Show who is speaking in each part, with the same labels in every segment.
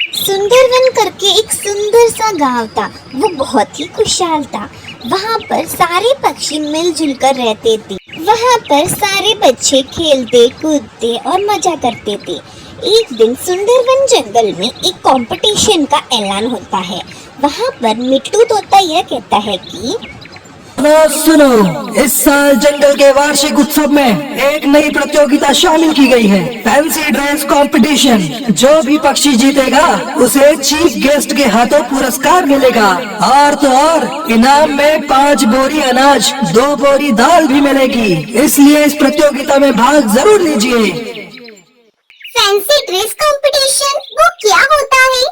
Speaker 1: सुंदरवन करके एक सुंदर सा गांव था। वो बहुत ही खुशहाल था। वहाँ पर सारे पक्षी मिलजुल कर रहते थे। वहाँ पर सारे बच्चे खेलते कूदते और मजा करते थे। एक दिन सुंदरवन जंगल में एक कंपटीशन का ऐलान होता है। वहाँ पर मिट्टू तोता यह कहता है कि
Speaker 2: सुनो, इस साल जंगल के वार्षिक उत्सव में एक नई प्रतियोगिता शामिल की गई है, फैंसी ड्रेस कंपटीशन। जो भी पक्षी जीतेगा उसे चीफ गेस्ट के हाथों पुरस्कार मिलेगा, और तो और इनाम में 5 बोरी अनाज, 2 बोरी दाल भी मिलेगी। इसलिए इस प्रतियोगिता में भाग जरूर लीजिए।
Speaker 1: फैंसी ड्रेस कंपटीशन वो क्या होता है?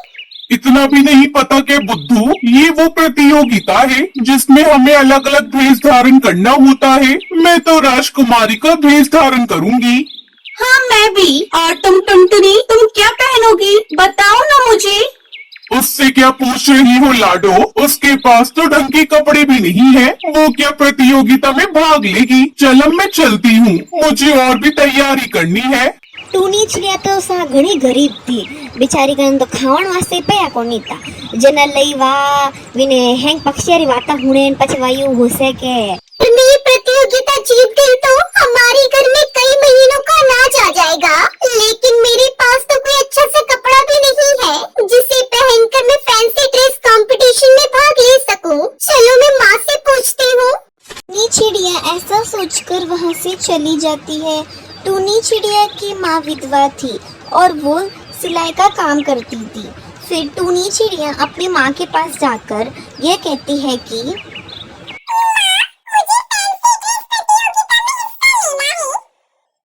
Speaker 3: इतना भी नहीं पता के बुद्धू, ये वो प्रतियोगिता है जिसमें हमें अलग अलग भेष धारण करना होता है। मैं तो राजकुमारी का भेष धारण करूंगी।
Speaker 4: हाँ, मैं भी। और तुम टुनटुनी, तुम क्या पहनोगी? बताओ ना मुझे।
Speaker 3: उससे क्या पूछ रही हो लाडो? उसके पास तो ढंग के कपड़े भी नहीं है। वो क्या प्रतियोगिता में भाग लेगी? चल अब मैं चलती हूँ, मुझे और भी तैयारी करनी है।
Speaker 1: टूनी चिड़िया तो सा घणी गरीब थी। बिचारी कन तो खावण वास्ते पया कोनी था। जना लई वा विने हैंग पक्षियारी वाता हुणे पछे वायु होसे के मैं प्रतियोगिता जीत गई तो हमारे घर में कई महीनों का अनाज आ जाएगा। लेकिन मेरे पास तो कोई अच्छा सा कपड़ा भी नहीं है जिसे पहनकर मैं फैंसी ड्रेस कंपटीशन में भाग ले सकूं। चलो मैं माँ से पूछती हूँ। टूनी चिड़िया ऐसा सोचकर वहाँ से चली जाती है। टूनी चिड़िया की माँ विधवा थी और वो सिलाई का काम करती थी। फिर टूनी चिड़िया अपनी माँ के पास जाकर यह कहती है कि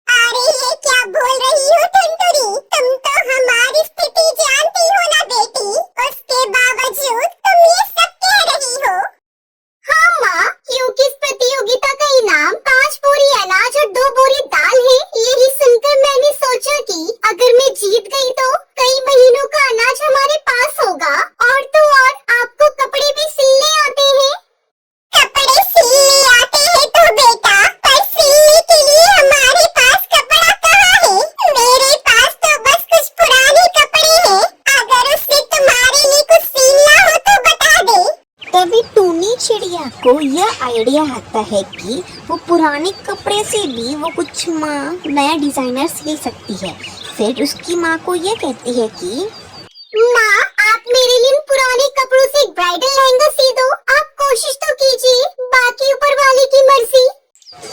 Speaker 5: अरे ये क्या बोल रही हो टुनटुनी? तुम तो हमारी स्थिति जानती हो ना बेटी। उसके बावजूद तुम ये सब कह रही हो।
Speaker 1: हाँ माँ, क्योंकि इस प्रतियोगिता का इनाम 5 बोरी अनाज और 2 बोरी दाल है। यही सुनकर मैंने सोचा कि अगर मैं जीत गई तो कई महीनों का अनाज हमारे पास होगा। और तो और आपको कपड़े भी सिलने आते हैं।
Speaker 5: कपड़े सिलने आते हैं तो बेटा, पर सिलने के लिए हमारे पास कपड़ा कहाँ है? मेरे पास तो बस कुछ पुराने कपड़े हैं। अगर उससे तुम्हारे लिए कुछ सिलना हो तो बता दे।
Speaker 1: तभी टूनी चिड़िया को यह आइडिया आता है कि वो पुराने कपड़े से भी वो कुछ माँ नया डिजाइनर सिल सकती है। फिर उसकी माँ को यह कहती है कि माँ, आप मेरे लिए पुराने कपड़ों से एक ब्राइडल लहंगा सी दो। आप कोशिश तो कीजिए, बाकी ऊपर वाले की मर्जी।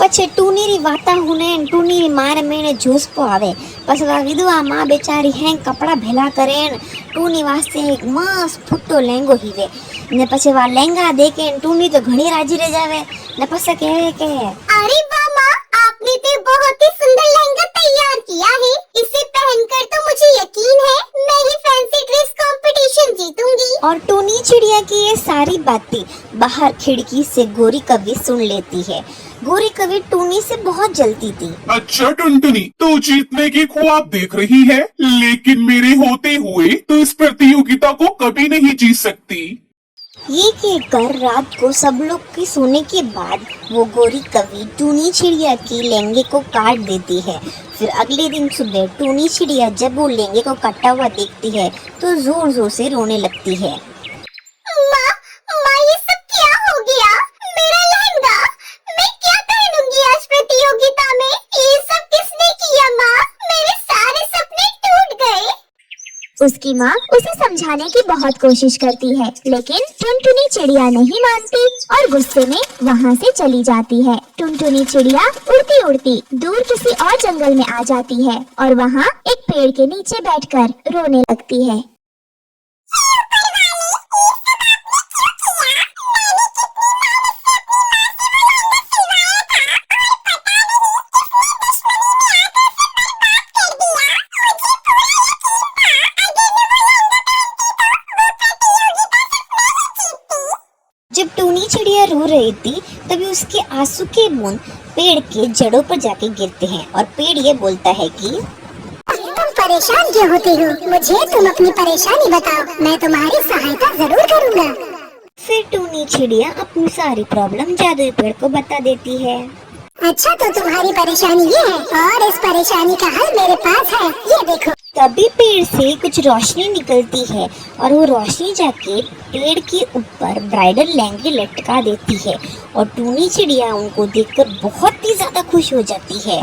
Speaker 1: पछे टूनी वाता हुने टूनी मार मेने जोश पो आवे। पछ वा विधवा माँ बेचारी हैं कपड़ा भेला करेन टूनी वास्ते एक मस्त फुट्टो लहंगो हीवे ने पछे वा लहंगा देके टूनी तो घणी राजी रह जावे ने पछे कहे के अरे वाह माँ, आपने तो बहुत ही सुंदर लहंगा तैयार किया है। इसे पहनकर तो मुझे यकीन है मैं ही फैंसी ड्रेस कंपटीशन जीतूंगी। और टूनी चिड़िया की ये सारी बातें बाहर खिड़की से गोरी कवि सुन लेती है। गोरी कवि टूनी से बहुत जलती थी।
Speaker 3: अच्छा टुनटुनी, तू जीतने की ख्वाब देख रही है, लेकिन मेरे होते हुए तो इस प्रतियोगिता को कभी नहीं जीत सकती।
Speaker 1: ये कहकर रात को सब लोग के सोने के बाद वो गोरी कवि टूनी चिड़िया की लहंगे को काट देती है। फिर अगले दिन सुबह टूनी चिड़िया जब वो लहंगे को कटा हुआ देखती है तो जोर जोर से रोने लगती है।
Speaker 5: माँ, माँ ये सब क्या हो गया? मेरा लहंगा, मैं क्या पहनूंगी आज प्रतियोगिता में? ये सब किसने किया माँ? मेरे सारे सपने टूट गए।
Speaker 6: उसकी माँ उसे समझाने की बहुत कोशिश करती है, लेकिन टुनटुनी चिड़िया नहीं मानती और गुस्से में वहाँ से चली जाती है। टुनटुनी चिड़िया उड़ती उड़ती दूर किसी और जंगल में आ जाती है और वहाँ एक पेड़ के नीचे बैठकर रोने लगती है।
Speaker 1: जब टूनी चिड़िया रो रही थी तभी उसके आंसू के बूंद पेड़ के जड़ों पर जाके गिरते हैं और पेड़ ये बोलता है कि
Speaker 5: तुम परेशान क्यों होती हो? मुझे तुम अपनी परेशानी बताओ, मैं तुम्हारी सहायता जरूर करूँगा।
Speaker 1: फिर टूनी चिड़िया अपनी सारी प्रॉब्लम जादुई पेड़ को बता देती है।
Speaker 5: अच्छा, तो तुम्हारी परेशानी ये है और इस परेशानी का हल मेरे पास है। ये देखो।
Speaker 1: तभी पेड़ से कुछ रोशनी निकलती है और वो रोशनी जाके पेड़ के ऊपर ब्राइडल लहंगे लटका देती है और टूनी चिड़िया उनको देखकर बहुत ही ज्यादा खुश हो जाती है।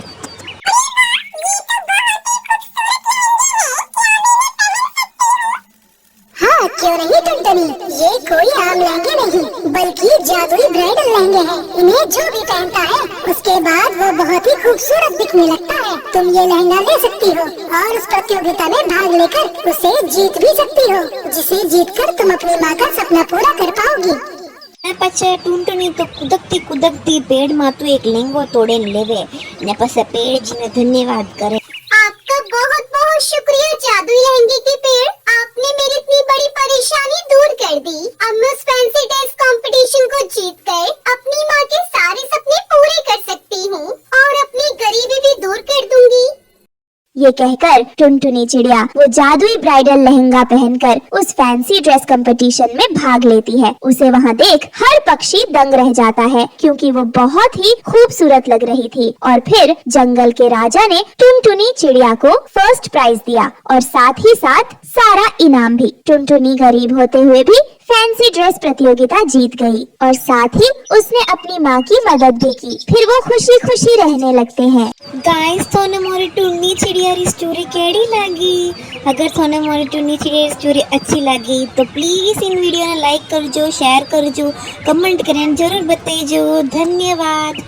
Speaker 5: हाँ, क्यों नहीं टुनटुनी, ये कोई आम लहंगे नहीं बल्कि जादुई ब्राइडल लहंगे हैं। इन्हें जो भी पहनता है उसके बाद वो बहुत ही खूबसूरत दिखने लगता है। तुम ये लहंगा ले सकती हो और उस प्रतियोगिता में भाग लेकर उसे जीत भी सकती हो, जिसे जीतकर तुम अपनी माँ का सपना पूरा कर पाओगी।
Speaker 1: पछे टूनटुनी तो कुदकती कुदकती पेड़ मातु एक लहंगो तोड़े लेवे ने पछे पेड़ जी ने धन्यवाद करे।
Speaker 5: आपका बहुत बहुत शुक्रिया जादुई लहंगे के पेड़, आपने मेरी इतनी बड़ी परेशानी दूर कर दी। अब मैं उस फैंसी ड्रेस कंपटीशन को जीत कर अपनी माँ के सारे सपने पूरे कर सकती हूँ और अपनी गरीबी भी दूर कर दूंगी।
Speaker 6: ये कहकर टुनटुनी चिड़िया वो जादुई ब्राइडल लहंगा पहनकर उस फैंसी ड्रेस कंपटीशन में भाग लेती है। उसे वहाँ देख हर पक्षी दंग रह जाता है क्योंकि वो बहुत ही खूबसूरत लग रही थी। और फिर जंगल के राजा ने टुनटुनी चिड़िया को फर्स्ट प्राइज दिया और साथ ही साथ सारा इनाम भी। टुनटुनी गरीब होते हुए भी फैंसी ड्रेस प्रतियोगिता जीत गई और साथ ही उसने अपनी माँ की मदद भी की। फिर वो खुशी खुशी रहने लगते हैं।
Speaker 1: गाइस थोने मोरी टूनी चिड़िया री स्टोरी केड़ी लगी? अगर थोने मोरी टूनी चिड़िया री स्टोरी अच्छी लगी तो प्लीज इन वीडियो ने लाइक करजो, शेयर करजो, कमेंट करें जरूर बताइजो। धन्यवाद।